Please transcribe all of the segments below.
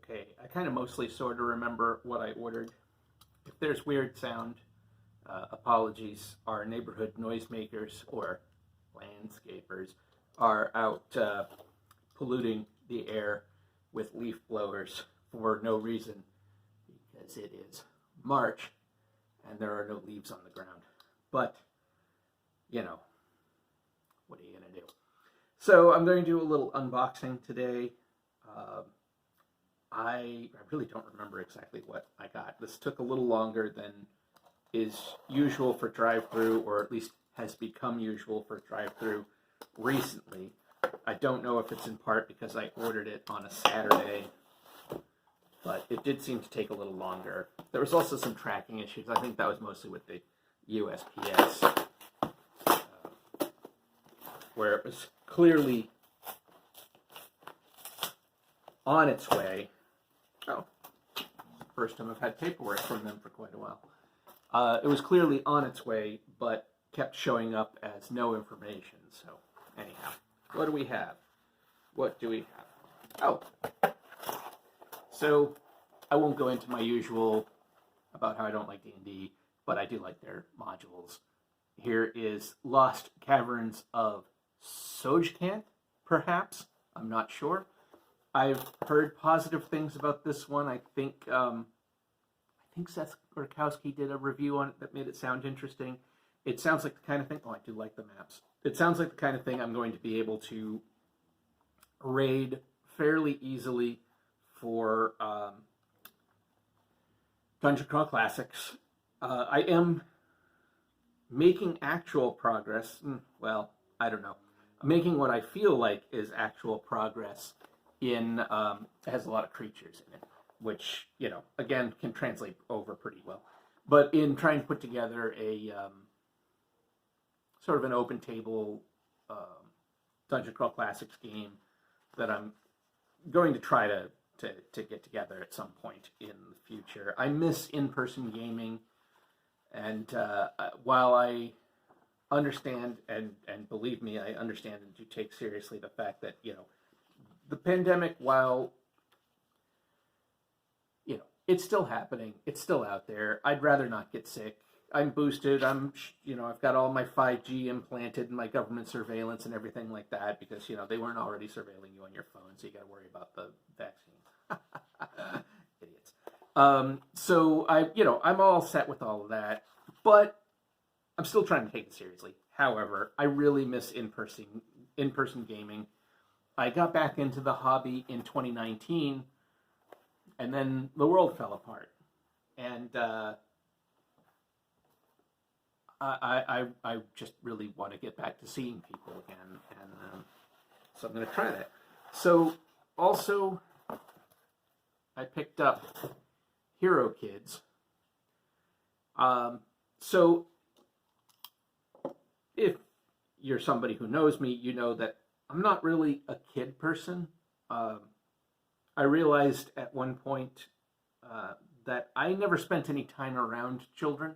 Okay, I kind of mostly sort of remember what I ordered. If there's weird sound, apologies. Our neighborhood noisemakers or landscapers are out polluting the air with leaf blowers for no reason because it is March and there are no leaves on the ground. But, you know, what are you going to do? So I'm going to do a little unboxing today. I really don't remember exactly what I got. This took a little longer than is usual for drive-thru, or at least has become usual for drive-thru recently. I don't know if it's in part because I ordered it on a Saturday, but it did seem to take a little longer. There was also some tracking issues. I think that was mostly with the USPS, where it was clearly on its way. Oh, first time I've had paperwork from them for quite a while. It was clearly on its way, but kept showing up as no information. So, anyhow, what do we have? What do we have? Oh, so I won't go into my usual about how I don't like D&D, but I do like their modules. Here is Lost Caverns of Sojkant, perhaps. I'm not sure. I've heard positive things about this one. I think Seth Gorkowski did a review on it that made it sound interesting. It sounds like the kind of thing. Oh, I do like the maps. It sounds like the kind of thing I'm going to be able to raid fairly easily for Dungeon Crawl Classics. I am making actual progress. Well, I don't know. I'm making what I feel like is actual progress in, it has a lot of creatures in it, which, you know, again, can translate over pretty well. But in trying to put together a sort of an open table Dungeon Crawl Classics game that I'm going to try to get together at some point in the future. I miss in-person gaming, and while I understand, and believe me, I understand and do take seriously the fact that, you know, the pandemic, while, you know, it's still happening, it's still out there. I'd rather not get sick. I'm boosted. I've got all my 5G implanted and my government surveillance and everything like that because, you know, they weren't already surveilling you on your phone, so you got to worry about the vaccine. Idiots. So I'm all set with all of that, but I'm still trying to take it seriously. However, I really miss in-person gaming. I got back into the hobby in 2019, and then the world fell apart. And I just really want to get back to seeing people again, and so I'm going to try that. So, also, I picked up Hero Kids. So, if you're somebody who knows me, you know that I'm not really a kid person. I realized at one point that I never spent any time around children.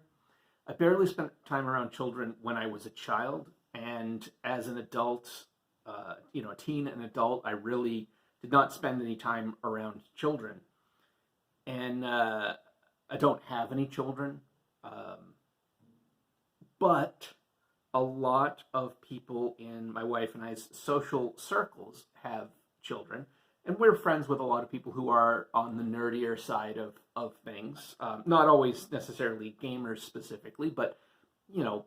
I barely spent time around children when I was a child, and as an adult, a teen and adult, I really did not spend any time around children. And I don't have any children, but a lot of people in my wife and I's social circles have children, and we're friends with a lot of people who are on the nerdier side of things. Not always necessarily gamers specifically, but, you know,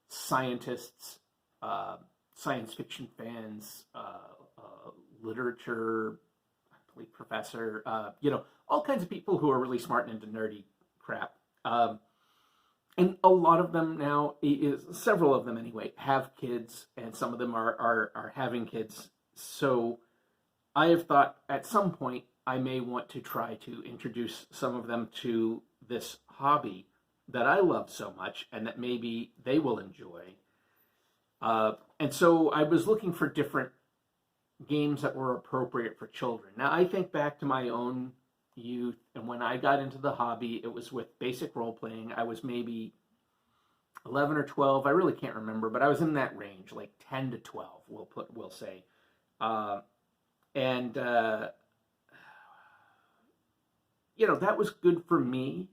scientists, science fiction fans, literature, I believe professor, all kinds of people who are really smart and into nerdy crap. And a lot of them now, several of them anyway, have kids, and some of them are having kids. So I have thought at some point I may want to try to introduce some of them to this hobby that I love so much and that maybe they will enjoy. And so I was looking for different games that were appropriate for children. Now, I think back to my own youth, and when I got into the hobby, it was with basic role-playing. I was maybe 11 or 12. I really can't remember, but I was in that range, like 10 to 12, we'll say. that was good for me,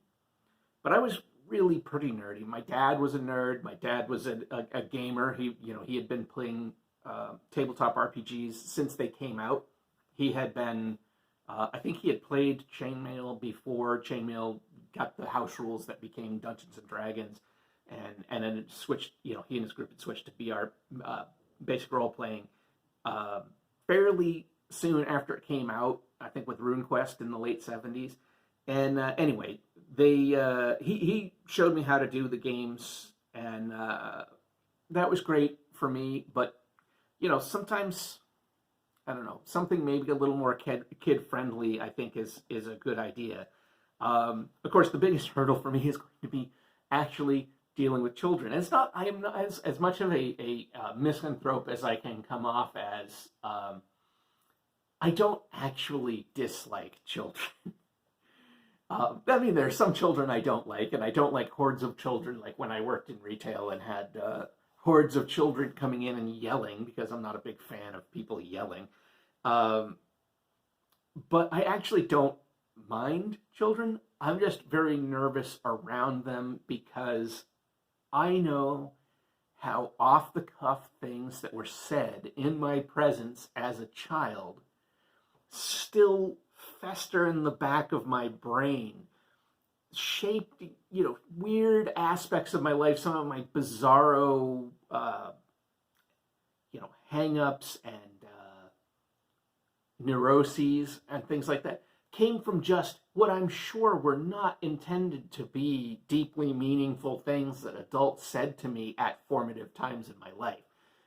but I was really pretty nerdy. My dad was a nerd. My dad was a gamer. He had been playing tabletop RPGs since they came out. He had been, I think he had played Chainmail before Chainmail got the house rules that became Dungeons and Dragons, and then it switched. He and his group had switched to BR, basic role playing, fairly soon after it came out. I think with RuneQuest in the late '70s, and anyway, he showed me how to do the games, and that was great for me. But sometimes, I don't know, something maybe a little more kid friendly, I think is a good idea. Of course, the biggest hurdle for me is going to be actually dealing with children. And I am not as much of a misanthrope as I can come off as. I don't actually dislike children. I mean, there are some children I don't like, and I don't like hordes of children, like when I worked in retail and had hordes of children coming in and yelling, because I'm not a big fan of people yelling. But I actually don't mind children. I'm just very nervous around them because I know how off-the-cuff things that were said in my presence as a child still fester in the back of my brain, shaped, weird aspects of my life, some of my bizarro, hang-ups and neuroses and things like that came from just what I'm sure were not intended to be deeply meaningful things that adults said to me at formative times in my life.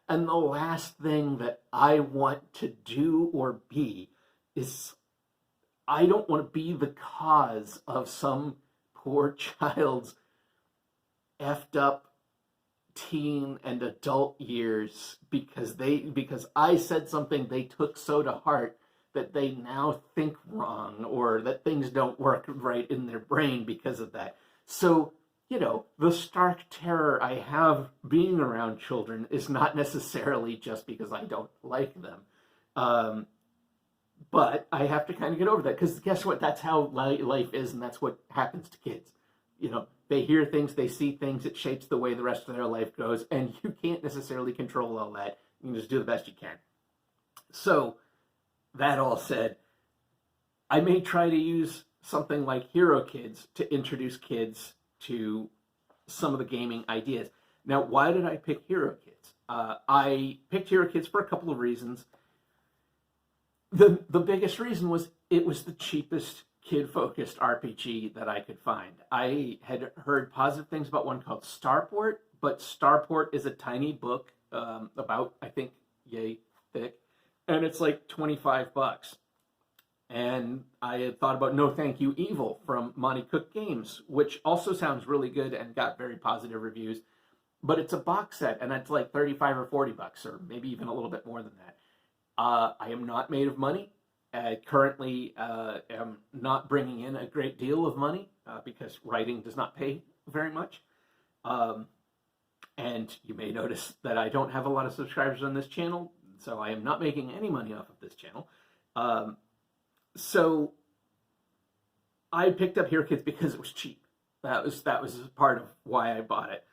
And the last thing that I want to do or be is I don't want to be the cause of some poor child's effed up teen and adult years because I said something they took so to heart that they now think wrong, or that things don't work right in their brain because of that. So, the stark terror I have being around children is not necessarily just because I don't like them. But I have to kind of get over that, because guess what? That's how life is, and that's what happens to kids. They hear things, they see things, it shapes the way the rest of their life goes, and you can't necessarily control all that. You can just do the best you can. So, that all said, I may try to use something like Hero Kids to introduce kids to some of the gaming ideas. Now, why did I pick Hero Kids? I picked Hero Kids for a couple of reasons. The biggest reason was it was the cheapest kid-focused RPG that I could find. I had heard positive things about one called Starport, but Starport is a tiny book about, I think, yay thick, and it's like $25. And I had thought about No Thank You Evil from Monty Cook Games, which also sounds really good and got very positive reviews, but it's a box set, and it's like $35 or $40, or maybe even a little bit more than that. I am not made of money. I currently am not bringing in a great deal of money because writing does not pay very much. And you may notice that I don't have a lot of subscribers on this channel, so I am not making any money off of this channel. So I picked up Hero Kids because it was cheap. That was part of why I bought it.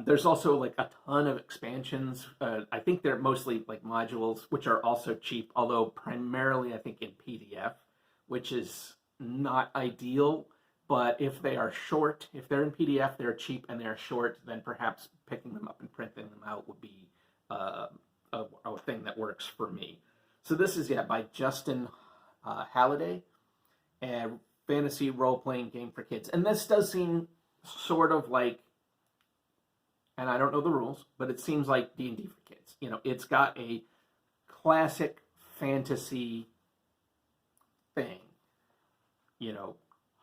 There's also like a ton of expansions. I think they're mostly like modules, which are also cheap, although primarily I think in PDF, which is not ideal. But if they are short, if they're in PDF, they're cheap and they're short, then perhaps picking them up and printing them out would be a thing that works for me. So this is, by Justin Halliday, a fantasy role-playing game for kids. And this does seem sort of like, and I don't know the rules, but it seems like D&D for kids. It's got a classic fantasy thing.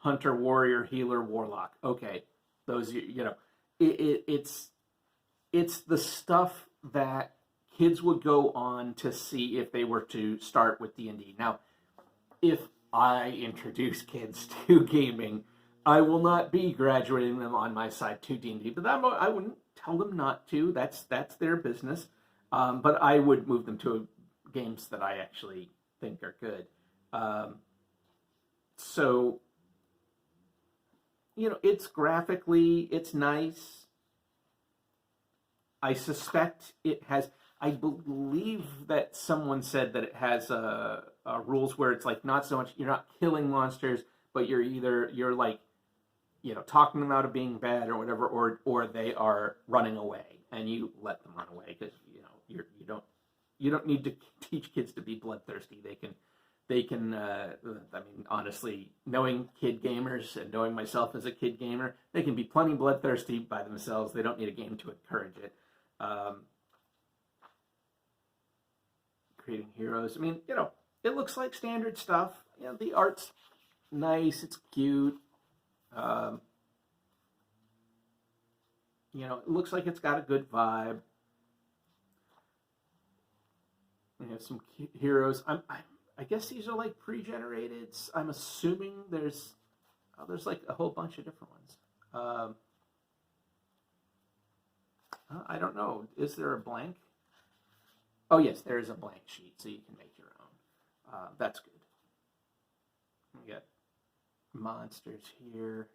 Hunter, warrior, healer, warlock. Okay, those, it's the stuff that kids would go on to see if they were to start with D&D. Now, if I introduce kids to gaming, I will not be graduating them on my side to D&D, but I wouldn't tell them not to. That's their business. But I would move them to games that I actually think are good. So it's graphically, it's nice. I suspect it has, I believe that someone said that it has rules where it's like not so much, you're not killing monsters, but you're like, talking them out of being bad or whatever, or they are running away and you let them run away because, you don't need to teach kids to be bloodthirsty. They can, I mean, honestly, knowing kid gamers and knowing myself as a kid gamer, they can be plenty bloodthirsty by themselves. They don't need a game to encourage it. Creating heroes. I mean, it looks like standard stuff. The art's nice. It's cute. It looks like it's got a good vibe. We have some heroes. I guess these are like pre-generated. I'm assuming there's like a whole bunch of different ones. I don't know. Is there a blank? Oh yes, there is a blank sheet, so you can make your own. That's good. We got monsters here.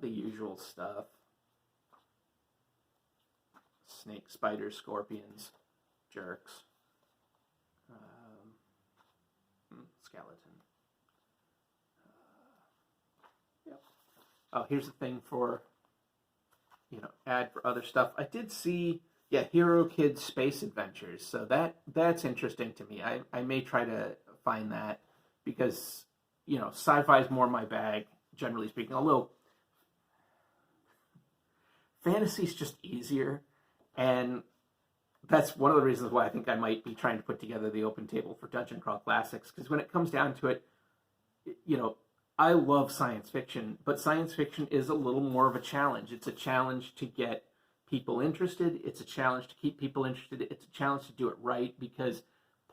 The usual stuff. Snakes, spiders, scorpions, jerks. Skeleton. Yep. Oh, here's the thing for, add for other stuff. I did see, Hero Kids Space Adventures. So that's interesting to me. I may try to find that because, sci-fi is more my bag, generally speaking. Although, fantasy's just easier. And that's one of the reasons why I think I might be trying to put together the open table for Dungeon Crawl Classics, because when it comes down to it, I love science fiction, but science fiction is a little more of a challenge. It's a challenge to get people interested. It's a challenge to keep people interested. It's a challenge to do it right, because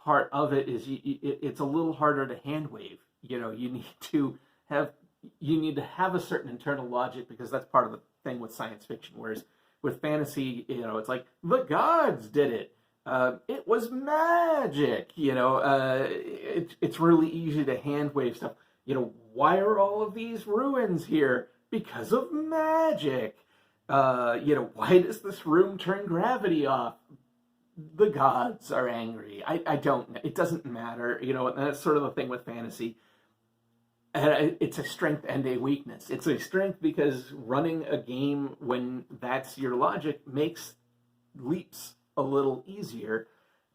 part of it is it's a little harder to hand wave. You need to have a certain internal logic, because that's part of the thing with science fiction, whereas with fantasy, it's like the gods did it. It was magic. It's really easy to hand wave stuff. Why are all of these ruins here? Because of magic. Why does this room turn gravity off? The gods are angry. I don't know. It doesn't matter. And that's sort of the thing with fantasy. And it's a strength and a weakness. It's a strength because running a game when that's your logic makes leaps a little easier.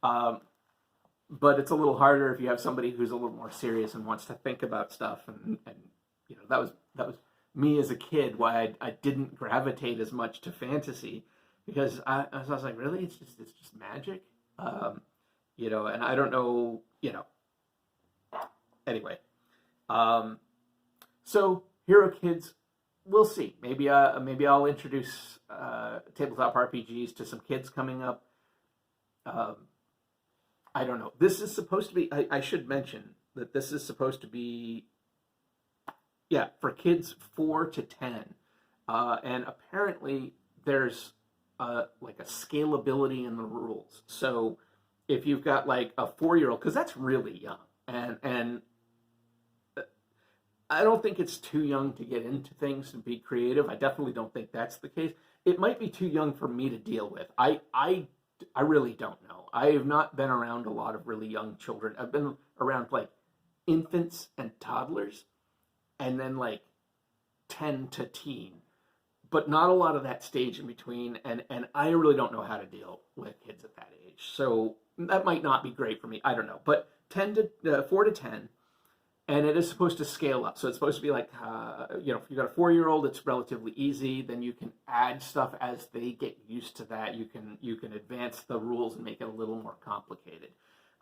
But it's a little harder if you have somebody who's a little more serious and wants to think about stuff. And that was me as a kid, why I didn't gravitate as much to fantasy, because I was like, really? It's just magic? And I don't know, Anyway. So Hero Kids, we'll see. Maybe I'll introduce tabletop RPGs to some kids coming up. I don't know. This is supposed to be. I should mention that this is supposed to be, for kids 4 to 10, and apparently there's like a scalability in the rules. So if you've got like a 4-year-old, because that's really young, and I don't think it's too young to get into things and be creative. I definitely don't think that's the case. It might be too young for me to deal with. I really don't know. I have not been around a lot of really young children. I've been around like infants and toddlers, and then like 10 to teen, but not a lot of that stage in between. And I really don't know how to deal with kids at that age. So that might not be great for me. I don't know. But 4 to 10. And it is supposed to scale up. So it's supposed to be like, if you've got a 4-year-old, it's relatively easy. Then you can add stuff as they get used to that. You can advance the rules and make it a little more complicated.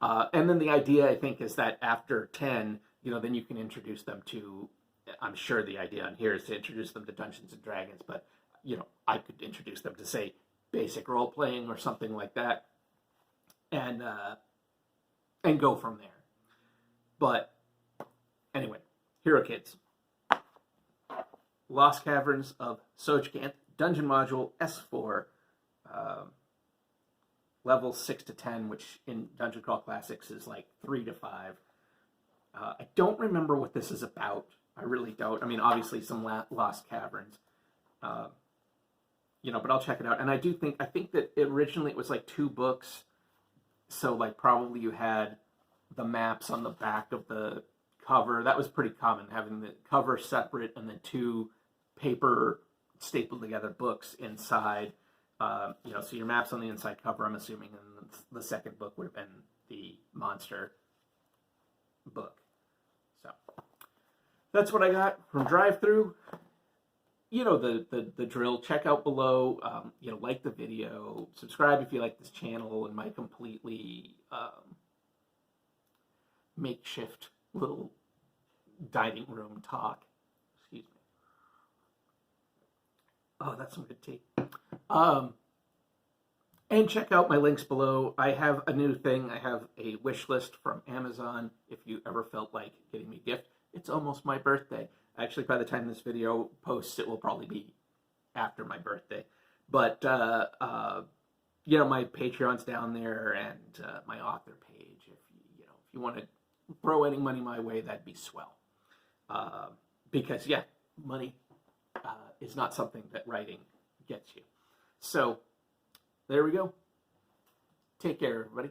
And then the idea, I think, is that after 10, then you can introduce them to, I'm sure the idea on here is to introduce them to Dungeons and Dragons. But, I could introduce them to, say, basic role-playing or something like that. And go from there. But anyway, Hero Kids. Lost Caverns of Sojkant, Dungeon Module S4, level 6 to 10, which in Dungeon Crawl Classics is like 3 to 5. I don't remember what this is about. I really don't. I mean, obviously some Lost Caverns, you know, but I'll check it out. And I think that originally it was like 2 books, so like probably you had the maps on the back of the cover. That was pretty common, having the cover separate and then 2 paper stapled together books inside. You know, so your map's on the inside cover, I'm assuming, and the second book would have been the monster book. So that's what I got from DriveThru. You know the drill. Check out below. You know, like the video, subscribe if you like this channel and my completely makeshift little dining room talk. Excuse me. Oh, that's some good tea. And check out my links below. I have a new thing. I have a wish list from Amazon. If you ever felt like getting me a gift, it's almost my birthday. Actually, by the time this video posts, it will probably be after my birthday. But, you know, my Patreon's down there and my author page. If you want to throw any money my way, that'd be swell. Because, yeah, money is not something that writing gets you. So, there we go. Take care, everybody.